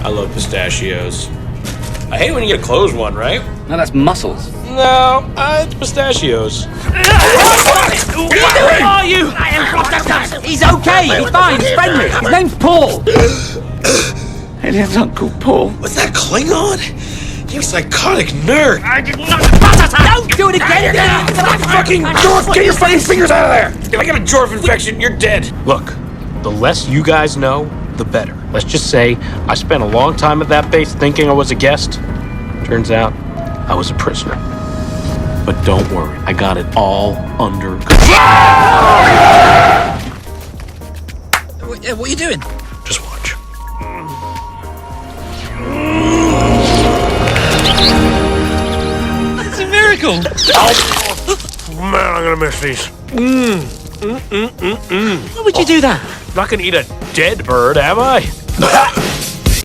I love pistachios. I hate when you get a closed one, right? No, that's muscles. No, it's pistachios. What are you? He's okay. He's fine. He's friendly. His name's Paul. Aliens aren't called Paul. Was that Klingon? You psychotic nerd. I did not. Don't do it again. Fucking Jorf, get your fucking fingers out of there. If I get a Jorf infection, you're dead. Look, the less you guys know, the better. Let's just say I spent a long time at that base thinking I was a guest. Turns out I was a prisoner. But don't worry, I got it all under control. What are you doing? Just watch. It's a miracle. Oh, man, I'm gonna miss these. Why would you do that? I'm not gonna eat a dead bird, am I?